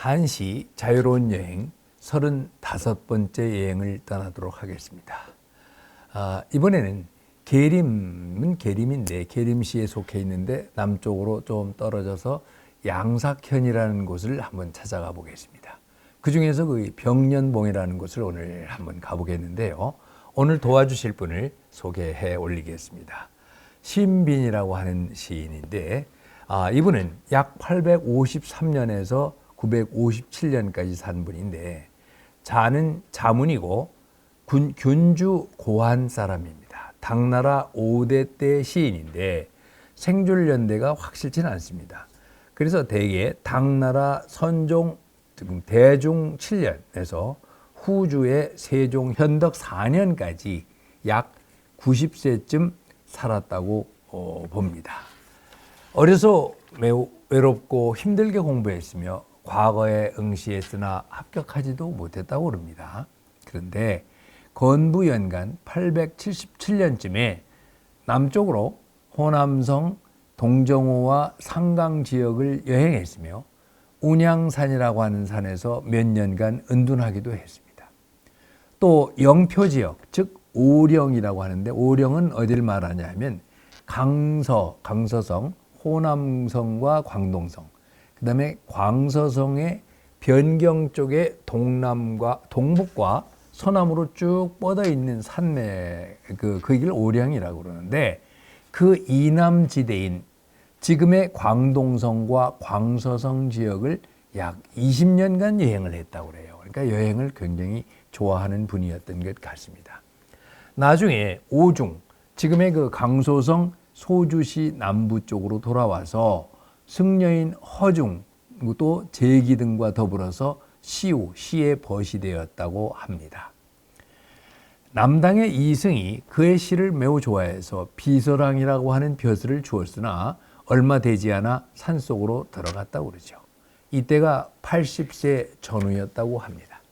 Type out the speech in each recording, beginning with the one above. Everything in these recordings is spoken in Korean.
한시 자유로운 여행 35번째 여행을 떠나도록 하겠습니다. 이번에는 계림은 계림인데 계림시에 속해 있는데 남쪽으로 좀 떨어져서 양삭현이라는 곳을 한번 찾아가 보겠습니다. 그 중에서 그 병년봉이라는 곳을 오늘 한번 가보겠는데요. 오늘 도와주실 분을 소개해 올리겠습니다. 신빈이라고 하는 시인인데 이분은 약 853년에서 957년까지 산 분인데 자는 자문이고 균주 고한 사람입니다. 당나라 5대 때 시인인데 생존 연대가 확실치는 않습니다. 그래서 대개 당나라 선종 대중 7년에서 후주의 세종 현덕 4년까지 약 90세쯤 살았다고 봅니다. 어려서 매우 외롭고 힘들게 공부했으며 과거에 응시했으나 합격하지도 못했다고 그럽니다. 그런데 건부연간 877년쯤에 남쪽으로 호남성 동정호와 상강 지역을 여행했으며 운양산이라고 하는 산에서 몇 년간 은둔하기도 했습니다. 또 영표 지역, 즉 오령이라고 하는데 오령은 어디를 말하냐 하면 강서성, 호남성과 광동성, 그 다음에 광서성의 변경 쪽에 동북과 서남으로 쭉 뻗어 있는 산맥, 그 길을 오령이라고 그러는데 그 이남지대인 지금의 광동성과 광서성 지역을 약 20년간 여행을 했다고 그래요. 그러니까 여행을 굉장히 좋아하는 분이었던 것 같습니다. 나중에 오중, 지금의 그 강소성 소주시 남부 쪽으로 돌아와서 승려인 허중, 또 제기 등과 더불어서 시의 벗이 되었다고 합니다. 남당의 이승이 그의 시를 매우 좋아해서 비서랑이라고 하는 벼슬을 주었으나 얼마 되지 않아 산속으로 들어갔다고 그러죠. 이때가 80세 전후였다고 합니다.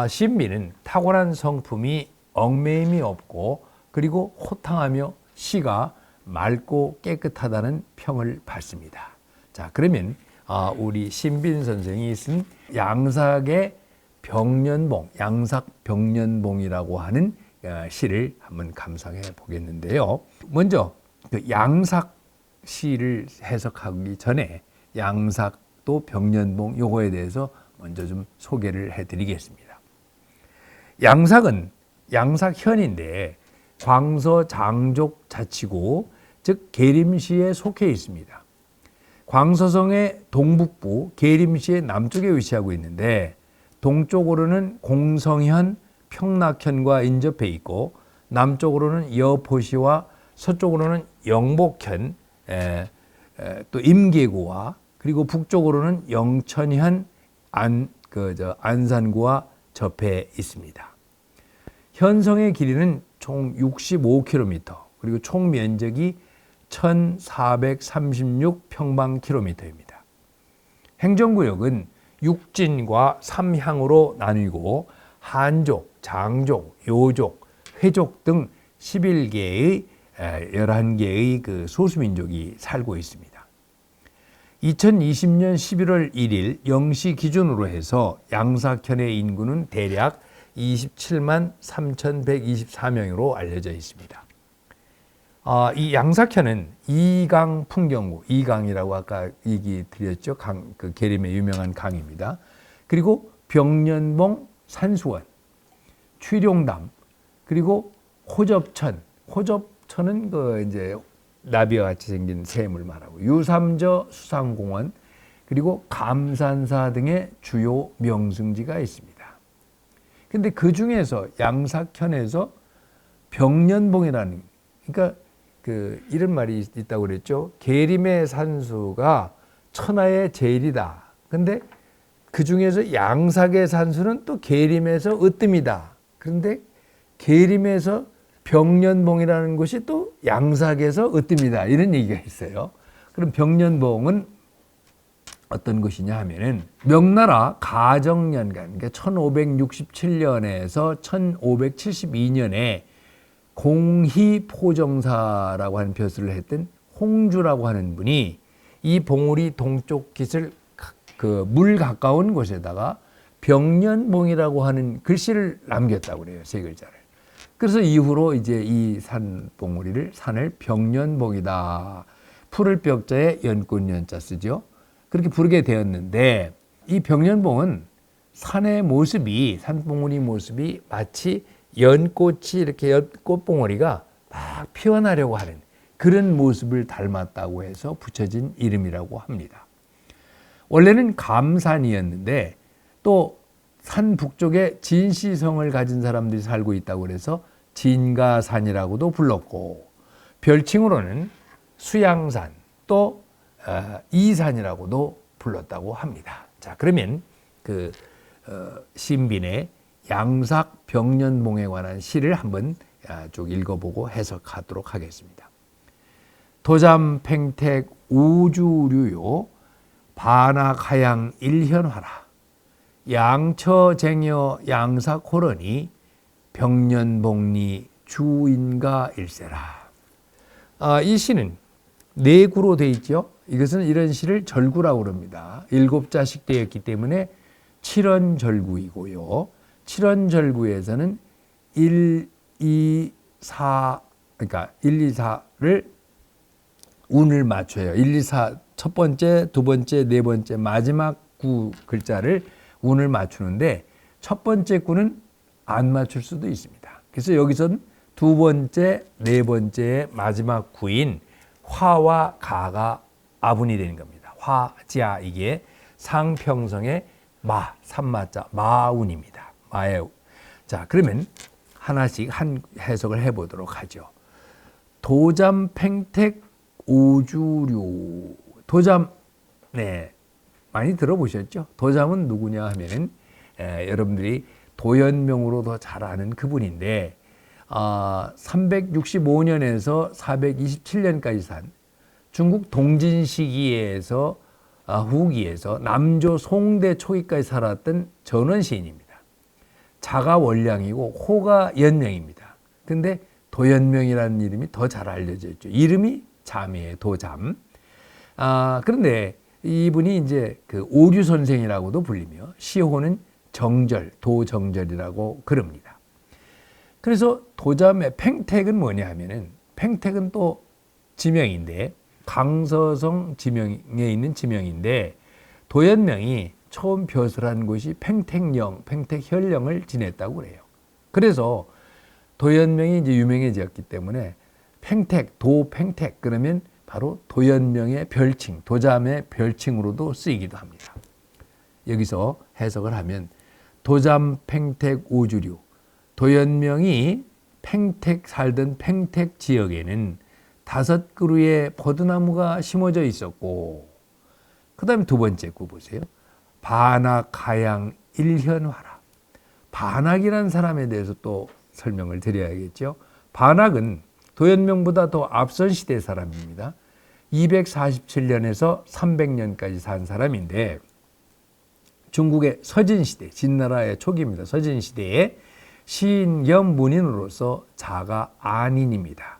신비는 탁월한 성품이 얽매임이 없고 그리고 호탕하며 시가 맑고 깨끗하다는 평을 받습니다. 자, 그러면 우리 신빈 선생이 쓴 양삭의 병년봉, 양삭병년봉이라고 하는 시를 한번 감상해 보겠는데요. 먼저 그 양삭 시를 해석하기 전에 양삭 또 병년봉 요거에 대해서 먼저 좀 소개를 해드리겠습니다. 양삭은 양삭현인데 광서 장족 자치구, 즉 계림시에 속해 있습니다. 광서성의 동북부, 계림시의 남쪽에 위치하고 있는데 동쪽으로는 공성현, 평락현과 인접해 있고 남쪽으로는 여포시와 서쪽으로는 영복현, 또 임계구와 그리고 북쪽으로는 영천현, 안산구와 접해 있습니다. 현성의 길이는 총 65km, 그리고 총 면적이 1436평방킬로미터입니다. 행정구역은 육진과 삼향으로 나뉘고 한족, 장족, 요족, 회족 등 11개의 그 소수민족이 살고 있습니다. 2020년 11월 1일 0시 기준으로 해서 양삭현의 인구는 대략 27만 3,124명으로 알려져 있습니다. 이 양삭현은 이강 풍경구, 이강이라고 아까 얘기 드렸죠. 그 계림의 유명한 강입니다. 그리고 병년봉 산수원, 취룡담, 그리고 호접천은 그 이제 나비와 같이 생긴 샘을 말하고 유삼저 수상공원, 그리고 감산사 등의 주요 명승지가 있습니다. 근데 그 중에서 양삭현에서 병년봉이라는, 그러니까 이런 말이 있다고 그랬죠. 계림의 산수가 천하의 제일이다. 근데 그 중에서 양삭의 산수는 또 계림에서 으뜸이다. 그런데 계림에서 병년봉이라는 곳이 또 양삭에서 으뜸이다. 이런 얘기가 있어요. 그럼 병년봉은 어떤 것이냐 하면은 명나라 가정년간, 그러니까 1567년에서 1572년에 공희포정사라고 하는 벼슬을 했던 홍주라고 하는 분이 이 봉우리 동쪽 깃을 그 물 가까운 곳에다가 병년봉이라고 하는 글씨를 남겼다고 그래요. 세 글자를. 그래서 이후로 이제 이 산봉우리를 산을 병년봉이다. 풀을 벽자에 연꽃 연자 쓰죠. 그렇게 부르게 되었는데 이 병년봉은 산의 모습이 산봉우리 모습이 마치 연꽃이 이렇게 연꽃봉우리가 막 피어나려고 하는 그런 모습을 닮았다고 해서 붙여진 이름이라고 합니다. 원래는 감산이었는데 또 산 북쪽에 진시성을 가진 사람들이 살고 있다고 그래서 진가산이라고도 불렀고 별칭으로는 수양산 또 이산이라고도 불렀다고 합니다. 자, 그러면 그 신빈의 양삭 병년봉에 관한 시를 한번 쭉 읽어보고 해석하도록 하겠습니다. 도잠 팽택 우주류요 반악하양 일현화라 양처쟁여 양삭호러니 병년봉리 주인가 일세라. 이 시는 네 구로 되어 있죠. 이것은 이런 시를 절구라고 그럽니다. 7자씩 되었기 때문에 7원절구이고요. 7원절구에서는 1, 2, 4 그러니까 1, 2, 4를 운을 맞춰요. 1, 2, 4 첫 번째, 두 번째, 네 번째 마지막 구 글자를 운을 맞추는데 첫 번째 구는 안 맞출 수도 있습니다. 그래서 여기서는 두 번째, 네 번째의 마지막 구인 화와 가가 아분이 되는 겁니다. 화자 이게 상평성의 마, 삼마자 마운입니다. 마의 자, 그러면 하나씩 한 해석을 해보도록 하죠. 도잠 팽택 오주류 도잠 네 많이 들어보셨죠? 도잠은 누구냐 하면은 여러분들이 도연명으로 더 잘 아는 그분인데 365년에서 427년까지 산 중국 동진 시기에서 후기에서 남조 송대 초기까지 살았던 전원 시인입니다. 자가 원량이고 호가 연명입니다. 근데 도연명이라는 이름이 더 잘 알려져 있죠. 이름이 잠이에요. 도잠. 그런데 이분이 이제 그 오류 선생이라고도 불리며 시호는 정절, 도정절이라고 그럽니다. 그래서 도잠의 팽택은 뭐냐 하면은 팽택은 또 지명인데 강서성 지명에 있는 지명인데 도연명이 처음 벼슬한 곳이 팽택령, 팽택혈령을 지냈다고 그래요. 그래서 도연명이 이제 유명해졌기 때문에 팽택, 도팽택 그러면 바로 도연명의 별칭, 도잠의 별칭으로도 쓰이기도 합니다. 여기서 해석을 하면 도잠 팽택 오주류 도연명이 팽택 살던 팽택 지역에는 5그루의 버드나무가 심어져 있었고 그 다음에 두 번째 구 보세요. 반악 가양 일현화라. 반악이라는 사람에 대해서 또 설명을 드려야겠죠. 반악은 도연명보다 더 앞선 시대 사람입니다. 247년에서 300년까지 산 사람인데 중국의 서진시대, 진나라의 초기입니다. 서진시대에 시인 겸 문인으로서 자가 안인입니다.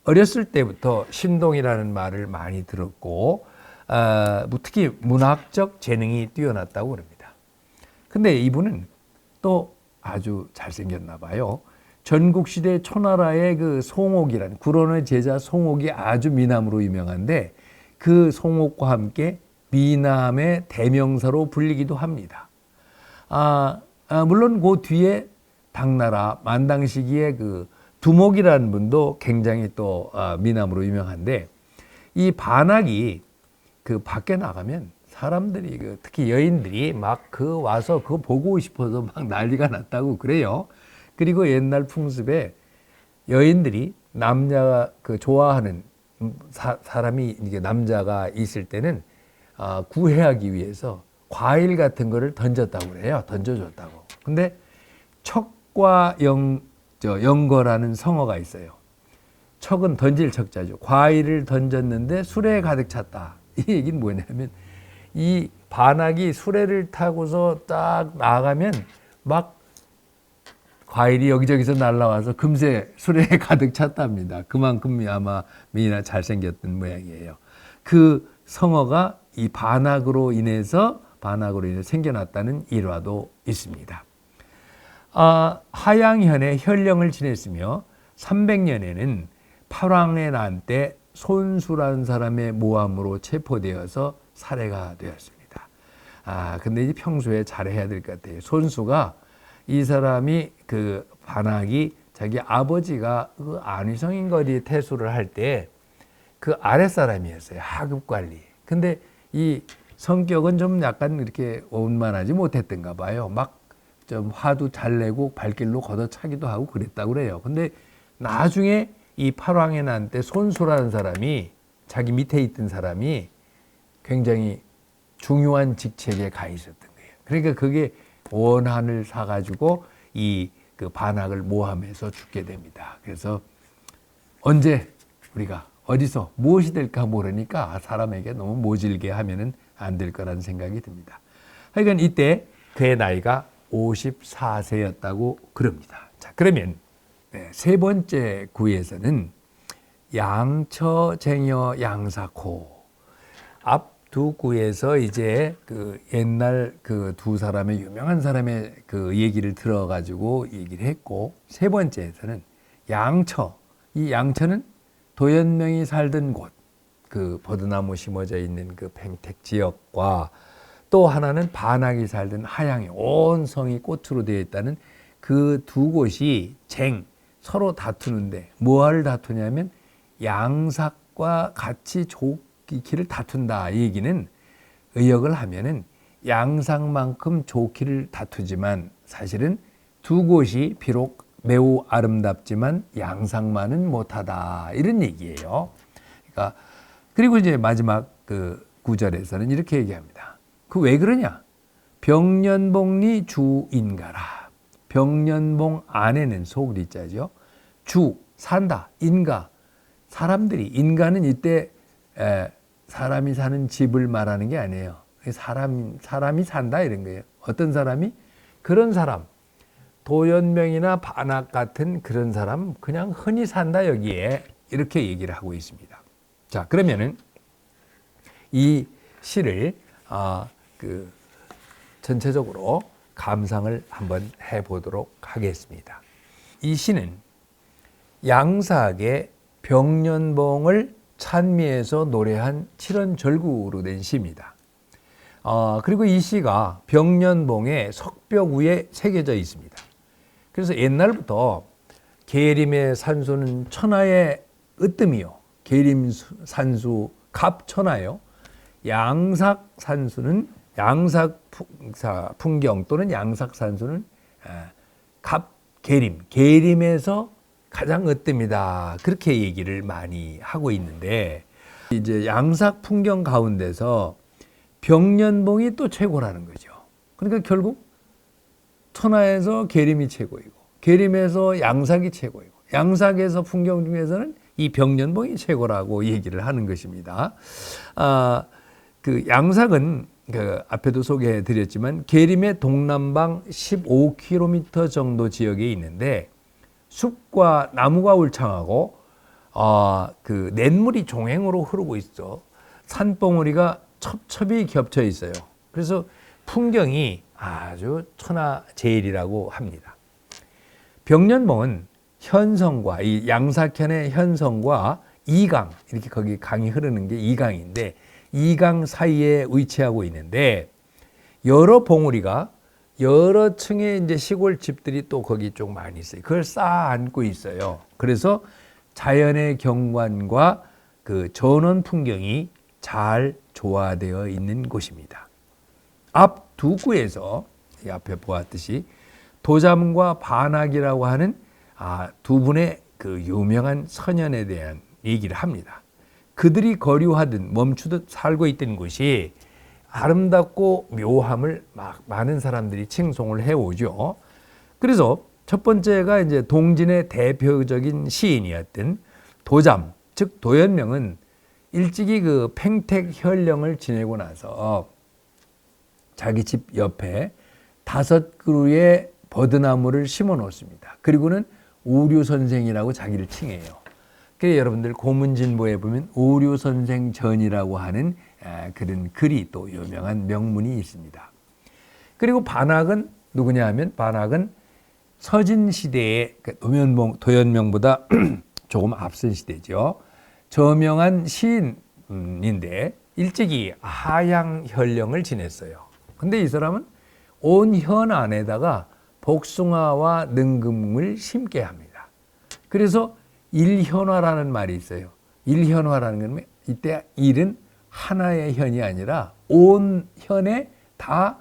어렸을 때부터 신동이라는 말을 많이 들었고 특히 문학적 재능이 뛰어났다고 합니다. 근데 이분은 또 아주 잘생겼나 봐요. 전국시대 초나라의 그 송옥이라는 구론의 제자 송옥이 아주 미남으로 유명한데 그 송옥과 함께 미남의 대명사로 불리기도 합니다. 물론 그 뒤에 당나라 만당 시기에 그 두목이라는 분도 굉장히 또 미남으로 유명한데 이 반악이 그 밖에 나가면 사람들이 특히 여인들이 막 그 와서 그거 보고 싶어서 막 난리가 났다고 그래요. 그리고 옛날 풍습에 여인들이 남자가 그 좋아하는 사람이 이게 남자가 있을 때는 구애하기 위해서 과일 같은 거를 던졌다고 그래요. 던져줬다고. 근데 척과 영거라는 성어가 있어요. 척은 던질 척자죠. 과일을 던졌는데 수레에 가득 찼다. 이 얘기는 뭐냐면 이 반악이 수레를 타고서 딱 나가면 막 과일이 여기저기서 날라와서 금세 수레에 가득 찼답니다. 그만큼 아마 미나 잘생겼던 모양이에요. 그 성어가 이 반악으로 인해서 반악으로 인해 생겨났다는 일화도 있습니다. 하양현의 현령을 지냈으며 300년에는 팔왕의 난 때 손수라는 사람의 모함으로 체포되어서 살해가 되었습니다. 근데 이제 평소에 잘해야 될 것 같아요. 손수가 이 사람이 그 반악이 자기 아버지가 그 안위성인 거리 태수를 할 때 그 아랫사람이었어요. 하급 관리. 근데 이 성격은 좀 약간 이렇게 원만하지 못했던가 봐요. 막 좀 화도 잘 내고 발길로 걷어차기도 하고 그랬다고 그래요. 근데 나중에 이 팔왕의 난 때 손수라는 사람이 자기 밑에 있던 사람이 굉장히 중요한 직책에 가 있었던 거예요. 그러니까 그게 원한을 사가지고 이 그 반악을 모함해서 죽게 됩니다. 그래서 언제 우리가 어디서 무엇이 될까 모르니까 사람에게 너무 모질게 하면은 안 될 거라는 생각이 듭니다. 하여간 이때 그의 나이가 54세였다고 그럽니다. 자, 그러면 세 번째 구에서는 양처쟁여 양사코, 앞 두 구에서 이제 그 옛날 그 두 사람의 유명한 사람의 그 얘기를 들어가지고 얘기를 했고, 세 번째에서는 양처, 이 양처는 도연명이 살던 곳, 그 버드나무 심어져 있는 그 팽택 지역과 또 하나는 반악이 살던 하양이 온 성이 꽃으로 되어 있다는 그 두 곳이 서로 다투는데 뭐를 다투냐면 양삭과 같이 좋기를 다툰다. 이 얘기는 의역을 하면은 양삭만큼 좋기를 다투지만 사실은 두 곳이 비록 매우 아름답지만 양삭만은 못하다. 이런 얘기예요. 그러니까 그리고 이제 마지막 그 구절에서는 이렇게 얘기합니다. 그 왜 그러냐? 병년봉리 주인가라. 병년봉 안에는 소그리자죠. 주, 산다, 인가. 사람들이, 인가는 이때 사람이 사는 집을 말하는 게 아니에요. 사람이 산다 이런 거예요. 어떤 사람이? 그런 사람. 도연명이나 반악 같은 그런 사람 그냥 흔히 산다 여기에 이렇게 얘기를 하고 있습니다. 자, 그러면은 이 시를 전체적으로 감상을 한번 해보도록 하겠습니다. 이 시는 양삭의 병년봉을 찬미해서 노래한 칠언절구로 된 시입니다. 그리고 이 시가 병년봉의 석벽 위에 새겨져 있습니다. 그래서 옛날부터 계림의 산수는 천하의 으뜸이요. 계림 산수 갑천하요. 양삭 산수는 양삭 풍경 또는 양삭 산수는 계림에서 가장 으뜸이다. 그렇게 얘기를 많이 하고 있는데 이제 양삭 풍경 가운데서 병년봉이 또 최고라는 거죠. 그러니까 결국 천하에서 계림이 최고이고 계림에서 양삭이 최고이고 양삭에서 풍경 중에서는 이 병년봉이 최고라고 얘기를 하는 것입니다. 그 양삭은 그 앞에도 소개해 드렸지만 계림의 동남방 15km 정도 지역에 있는데 숲과 나무가 울창하고 그 냇물이 종행으로 흐르고 있어. 산봉우리가 첩첩이 겹쳐 있어요. 그래서 풍경이 아주 천하제일이라고 합니다. 병년봉은 현성과 이 양삭현의 현성과 이강, 이렇게 거기 강이 흐르는 게 이강인데 이강 사이에 위치하고 있는데 여러 봉우리가 여러 층의 이제 시골 집들이 또 거기 좀 많이 있어요. 그걸 쌓아안고 있어요. 그래서 자연의 경관과 그 전원 풍경이 잘 조화되어 있는 곳입니다. 앞 두 구에서 이 앞에 보았듯이 도잠과 반악이라고 하는 두 분의 그 유명한 선연에 대한 얘기를 합니다. 그들이 거류하듯 멈추듯 살고 있던 곳이 아름답고 묘함을 많은 사람들이 칭송을 해오죠. 그래서 첫 번째가 이제 동진의 대표적인 시인이었던 도잠, 즉 도연명은 일찍이 그 팽택현령을 지내고 나서 자기 집 옆에 5그루의 버드나무를 심어 놓습니다. 그리고는 오류선생이라고 자기를 칭해요. 그래서 여러분들 고문진보에 보면 오류선생전이라고 하는 그런 글이 또 유명한 명문이 있습니다. 그리고 반학은 누구냐 하면 반학은 서진시대의 도연명보다 조금 앞선 시대죠. 저명한 시인인데 일찍이 하양현령을 지냈어요. 근데 이 사람은 온 현 안에다가 복숭아와 능금을 심게 합니다. 그래서 일현화라는 말이 있어요. 일현화라는 건 이때 일은 하나의 현이 아니라 온 현에 다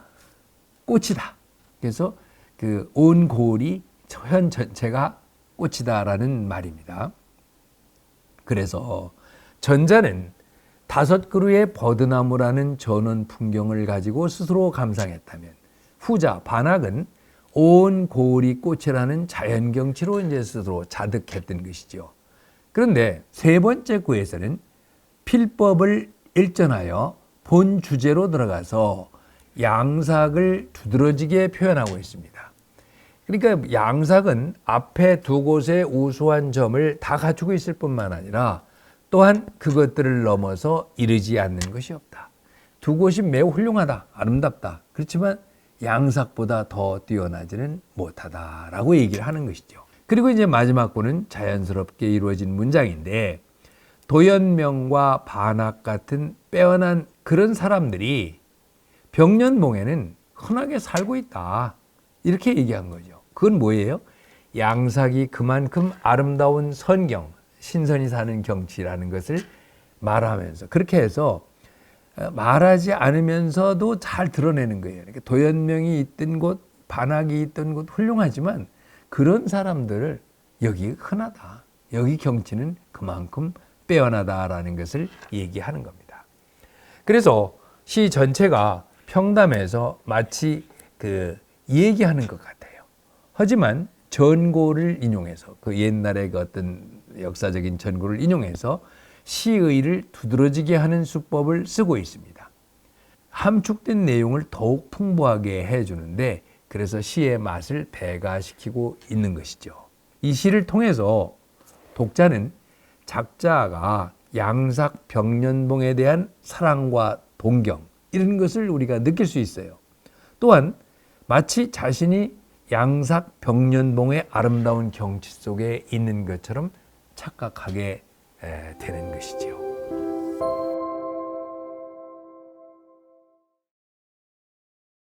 꽃이다. 그래서 그 온 고을이 현 전체가 꽃이다라는 말입니다. 그래서 전자는 5그루의 버드나무라는 전원 풍경을 가지고 스스로 감상했다면 후자 반학은 온 고을이 꽃이라는 자연경치로 이제 스스로 자득했던 것이죠. 그런데 세 번째 구에서는 필법을 일전하여 본 주제로 들어가서 양삭을 두드러지게 표현하고 있습니다. 그러니까 양삭은 앞에 두 곳의 우수한 점을 다 갖추고 있을 뿐만 아니라 또한 그것들을 넘어서 이르지 않는 것이 없다. 두 곳이 매우 훌륭하다, 아름답다. 그렇지만 양삭보다 더 뛰어나지는 못하다라고 얘기를 하는 것이죠. 그리고 이제 마지막 구는 자연스럽게 이루어진 문장인데 도연명과 반학 같은 빼어난 그런 사람들이 병년봉에는 흔하게 살고 있다. 이렇게 얘기한 거죠. 그건 뭐예요? 양삭이 그만큼 아름다운 선경, 신선이 사는 경치라는 것을 말하면서 그렇게 해서 말하지 않으면서도 잘 드러내는 거예요. 그러니까 도연명이 있던 곳, 반학이 있던 곳 훌륭하지만 그런 사람들을 여기 흔하다. 여기 경치는 그만큼 빼어나다라는 것을 얘기하는 겁니다. 그래서 시 전체가 평담해서 마치 얘기하는 것 같아요. 하지만 전고를 인용해서 그 옛날의 그 어떤 역사적인 전고를 인용해서 시의를 두드러지게 하는 수법을 쓰고 있습니다. 함축된 내용을 더욱 풍부하게 해주는데 그래서 시의 맛을 배가시키고 있는 것이죠. 이 시를 통해서 독자는 작자가 양삭 병년봉에 대한 사랑과 동경 이런 것을 우리가 느낄 수 있어요. 또한 마치 자신이 양삭 병년봉의 아름다운 경치 속에 있는 것처럼 착각하게 되는 것이지요.